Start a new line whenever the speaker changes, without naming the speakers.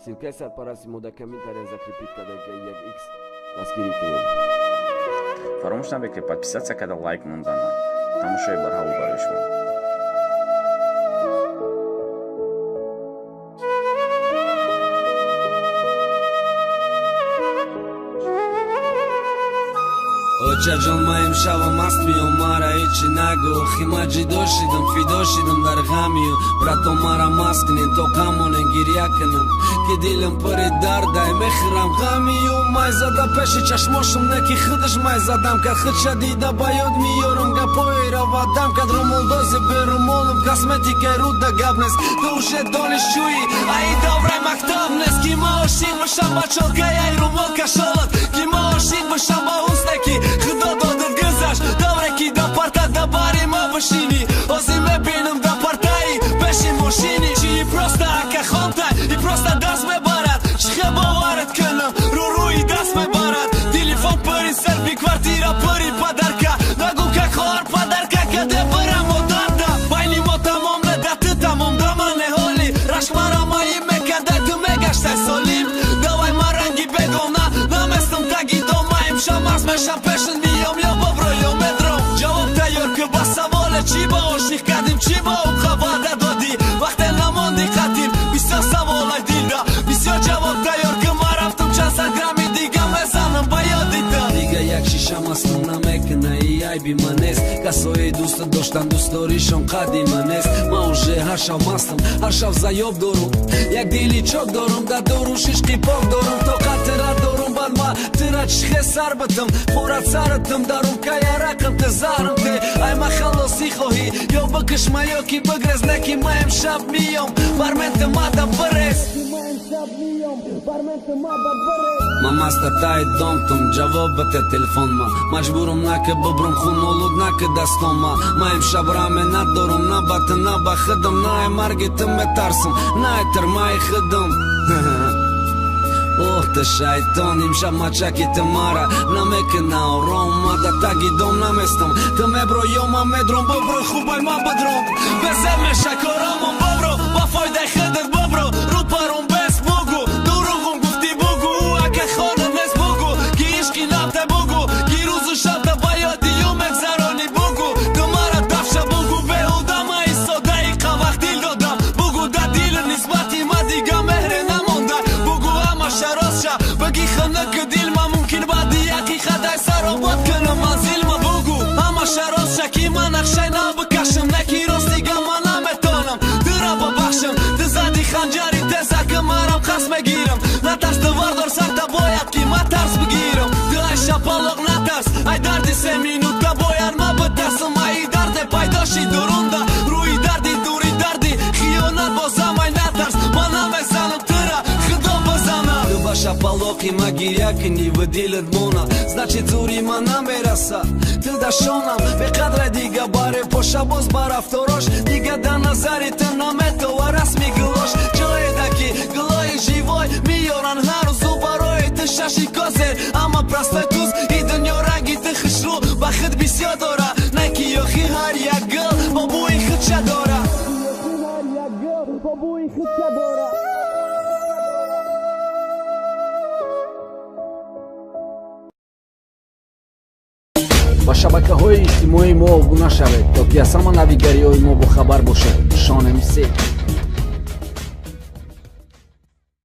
Силкаи сарпарасти модакамин-тарин закрепить, когда як X дастгирӣ кунем.
Фаромӯш набекунед подписаться карда лайк мондана. Тамошои барҳаву барои шумо.
Оча ҷон ма имшаба маст миём, мара ҳечи нагӯ. Хима ҷидо шидам, фидо шидам дар ғамию. Брато мара маст кунен, то камонен гирья кунам, ки дилам пури дардай мехӯрам ғамию. Май зада пеши чашмошум, не ки худаш май задам кад. Худ шадида ба ёд миёрам, гапоеро вадам кад. Румолдози берумолум, косметикаи руда гап нест. Ту уже донишҷӯӣ, аи давраи мактаб нест. Ки ма ошиқ бошам ба чолкаи ай румол кашолат. Ки ма ошиқ бошам ба ҳусне ки худо додат гузашт. давре ки да парта да бари ма бошини. ҳозир мебинам да партаи пеши мошини. Чи и просто акахонтай, и просто даст мебарад. чихе боварат кунам, рӯи даст мебарад. телефон пури селфи, квартира пури падарка. нагӯ ка хоҳар падарка каде барам одарда. байни мо тамом неда, ту тамом да мане ҳоли. рашмара маи мекада, ту мегаштай солим. давай ма ранги бегона, наместам таги дома. имшам аз мешам пешин миём ё бобро ё медром. ҷавоб тайёр ку ба саволе чӣ ба ошиқ кардим, чӣ ба обқа ваъда додӣ. вақте намонди қадим, бисёр саволай дилда, бисёр ҷавоб тайёр ку ма рафтам чанд сад грамми дига мезанам ба ёдида. дига як шиша мастам намекуна, и айби ман нест. касои дӯста доштан дӯстдоришон қадима нест. ман уже ҳар шав мастам, ҳар шав заёб дорум. як дили чок дорум, да дору шишқи пок дорум. тоқатира дорум, баъд ма тира чихе сар битам. хӯрат саратам дарум, каярақам ты зарам ты. ай ма халосӣ хоҳӣ, ё бикиш ма ё ки бигрез. не ки ма имшаб миём, барменти ма да бирез. ман маста таи домтум, ҷавоб бите телефон ма. маҷбурам на ки бибрам хунолуд, на ки дастом ма. ма имшаб раме надорум, на ба ту, на ба худам. на и марги ту метарсам, на и тирмаи худам. Ох ты шайтон, имшаб мачаки ту мара намекуна ором. ма да таги дом наместам, ту мебро ё ма медром. бобро хубай ма бидром, безе меша корамон. бобро ба фойдаи худат, бобро рӯпаром бес бугу. дуруғум гуфти бугу, ака хона нест бугу. ки ишқи набта бугу, ки рӯзу шабта ба ёди ё мегзарони бугу. ту мара дафша бугу, беҳуда ма истодаи қавақ дил додам. бугу да дил нисбати ма дига меҳре намонда. бугу ҳамаша ростша, баги ханак дил ма мумкин баъди ҳақиқатай саробод кунам манзил ма. бугу ҳамаша ростша, ки ма нақшай набикашам. не ки ростига ма наметонам дира бабахшам. ту зади ханҷари теза ки марам қасд мегирам. натарс ту вардор сарта, бояд ки ма тарс бигирам. ту ай шапалоқ натарс, ай дарди се минута бояд ма битарсам. ай дарде пайдоши дурунда, рӯи дарди дури дарди хиёнат бозам. ай натарс, ма намезанам тура худо базана. ту ба шапалоқи ма гирья кунӣ ва дилат мона, значит зури ма намераса. ту да шонам беқадре дига баре поша боз ба рафторош. дига да назари ту наметова расми гулош. ҷоеда ки гулои живой миёран ҳаррӯзу барои ту шаши козер. аммо простой туз и дунё ранги ту хушрӯ ба худ бисёр дора. не ки ёхи ҳар як гул бо бӯи худша дора.
ба шабакаҳои иҷтимоии мо обуна шавед, то ки аз ҳама навигариҳои мо бохабар бошед. шонем се.